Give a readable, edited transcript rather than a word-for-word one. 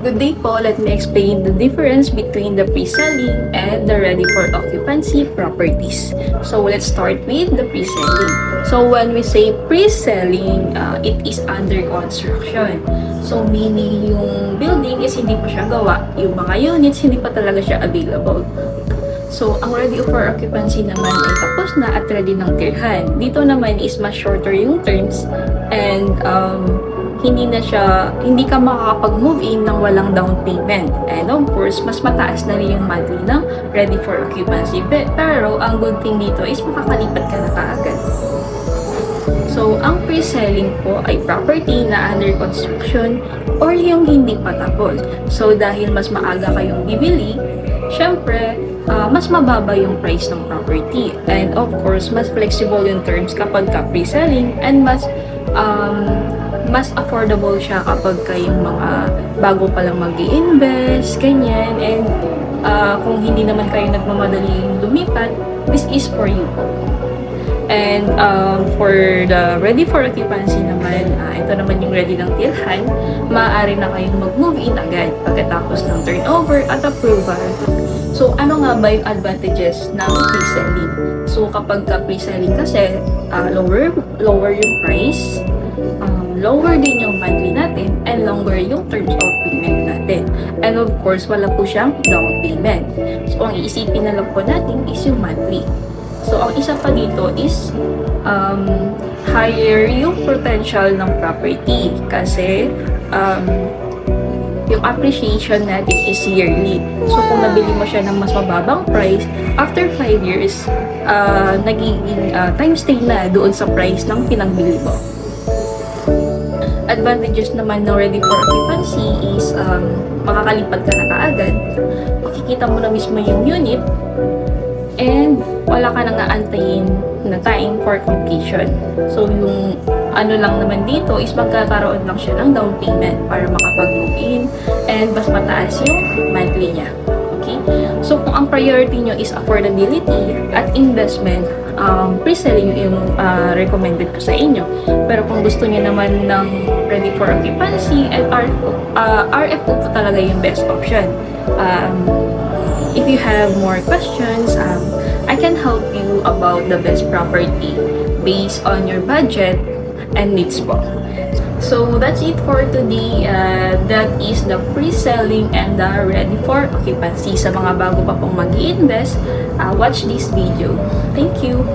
Good day po. Let me explain the difference between the pre-selling and the ready for occupancy properties. So let's start with the pre-selling. So when we say pre-selling, it is under construction. So meaning yung building is hindi pa siya gawa. Yung mga units hindi pa talaga siya available. So, ang ready for occupancy naman ay tapos na at ready ng tirhan. Dito naman is mas shorter yung terms and hindi ka makakapag-move in ng walang down payment. And of course, mas mataas na rin yung monthly ng ready for occupancy. Pero, ang good thing dito is makakalipat ka na kaagad. So, ang pre-selling po ay property na under construction or yung hindi pa tapos. So, dahil mas maaga kayong bibili, syempre, mas mababa yung price ng property. And of course, mas flexible yung terms kapag ka pre-selling and mas affordable siya kapag kayong mga bago pa lang mag-i-invest, ganyan. And kung hindi naman kayo nagmamadali lumipat, this is for you po. And for the ready for occupancy naman, ito naman yung ready ng tilhan, maaari na kayong mag-move in agad pagkatapos ng turnover at approval. So, ano nga ba yung advantages ng pre-selling? So, kapag pre-selling kasi, lower yung price, lower din yung monthly natin, and longer yung terms of payment natin. And of course, wala po siyang down payment. So, ang iisipin na lang po natin is yung monthly. So, ang isa pa dito is higher yung potential ng property kasi yung appreciation natin is yearly. So, kung nabili mo siya ng mas mababang price, after 5 years, nagiging time stay na doon sa price ng pinagbili mo. Advantages naman ng ready for occupancy is makakalipat ka na kaagad, makikita mo na mismo yung unit, and wala ka nang aantayin na time for completion. So, yung ano lang naman dito is magkakaroon lang siya ng down payment para makapag-move in and mas mataas yung monthly niya. Okay? So, kung ang priority nyo is affordability at investment, pre-selling yung recommended ko sa inyo. Pero kung gusto niyo naman ng ready for occupancy and RFO po talaga yung best option. If you have more questions, I can help you about the best property based on your budget and needs po. So, that's it for today. That is the pre-selling and the ready for occupancy. Sa mga bago pa pong mag-i-invest, watch this video. Thank you!